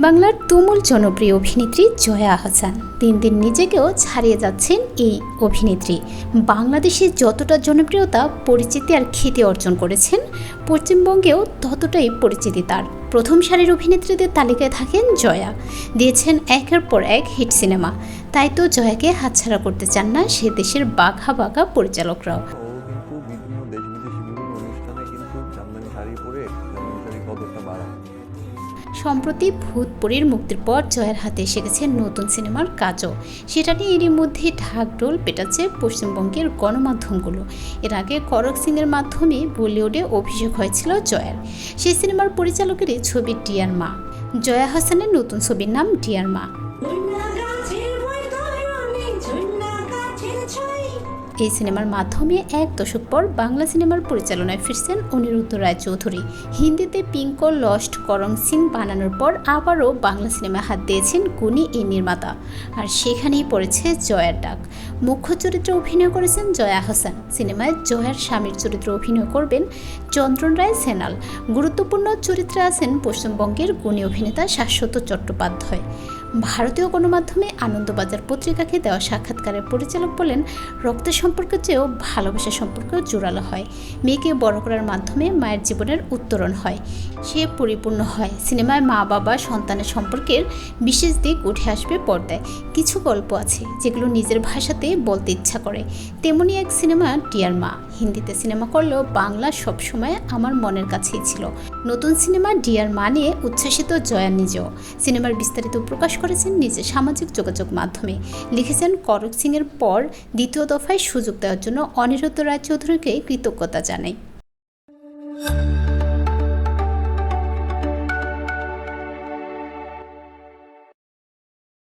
বাংলার তুমুল জনপ্রিয় অভিনেত্রী জয়া আহসান দিন দিন নিজেকেও ছাড়িয়ে যাচ্ছেন এই অভিনেত্রী। বাংলাদেশে যতটা জনপ্রিয়তা, পরিচিতি আর খ্যাতি অর্জন করেছেন, পশ্চিমবঙ্গেও ততটাই পরিচিতি তার। প্রথম সারির অভিনেত্রীদের তালিকায় থাকেন জয়া। দিয়েছেন একের পর এক হিট সিনেমা। তাই তো জয়াকে হাতছাড়া করতে চান না সে দেশের বাঘা বাঘা পরিচালকরাও। কিন্তু বিভিন্ন দেশ বিদেশি বিভিন্ন অনুষ্ঠানে কিন্তু জামদানি শাড়ি পরে জামদানি শাড়ি কদরটা বাড়ায়। সম্প্রতি ভূতপুরীর মুক্তির পর জয়ার হাতে এসে গেছে নতুন সিনেমার কাজও। সেটা নিয়ে এরই মধ্যে ঢাকঢোল পেটাচ্ছে পশ্চিমবঙ্গের গণমাধ্যমগুলো। এর আগে করক সিংয়ের মাধ্যমে বলিউডে অভিষেক হয়েছিল জয়ার। সেই সিনেমার পরিচালকেরই ছবি ডিয়ার মা। জয়া হাসানের নতুন ছবির নাম ডিয়ার মা। এই সিনেমার মাধ্যমে এক দশক পর বাংলা সিনেমার পরিচালনায় ফিরছেন অনিরুদ্ধ রায়চৌধুরী। হিন্দিতে পিঙ্ক লস্ট করং সিং বানানোর পর আবারও বাংলা সিনেমায় হাত দিয়েছেন গুণী এই নির্মাতা। আর সেখানেই পড়েছে জয়ার ডাক। মুখ্য চরিত্রে অভিনয় করেছেন জয়া আহসান। সিনেমায় জয়ার স্বামীর চরিত্রে অভিনয় করবেন চন্দ্রন রায় সেনাল। গুরুত্বপূর্ণ চরিত্রে আছেন পশ্চিমবঙ্গের গুণী অভিনেতা শাশ্বত চট্টোপাধ্যায়। ভারতীয় গণমাধ্যমে আনন্দবাজার পত্রিকাকে দেওয়া সাক্ষাৎকারের পরিচালক বলেন, রক্তের সম্পর্কের চেয়েও ভালোবাসার সম্পর্ক জোরালো হয়। মেয়েকে বড় করার মাধ্যমে মায়ের জীবনের উত্তরণ হয়, সে পরিপূর্ণ হয়। সিনেমায় মা বাবা সন্তানের সম্পর্কের বিশেষ দিক উঠে আসবে পর্দায়। কিছু গল্প আছে যেগুলো নিজের ভাষাতে বলতে ইচ্ছা করে, তেমনি এক সিনেমা ডিয়ার মা। হিন্দিতে সিনেমা করলেও বাংলা সবসময় আমার মনের কাছেই ছিল। নতুন সিনেমা ডিয়ার মা নিয়ে উচ্ছ্বাসিত জয়া নিজেও। সিনেমার বিস্তারিত প্রকাশ করেছেন নিজের সামাজিক যোগাযোগ মাধ্যমে। লিখেছেন, করক সিংয়ের পর দ্বিতীয় দফায় সুযোগ দেওয়ার জন্য অনিরুদ্ধ রায়চৌধুরীকে কৃতজ্ঞতা জানাই।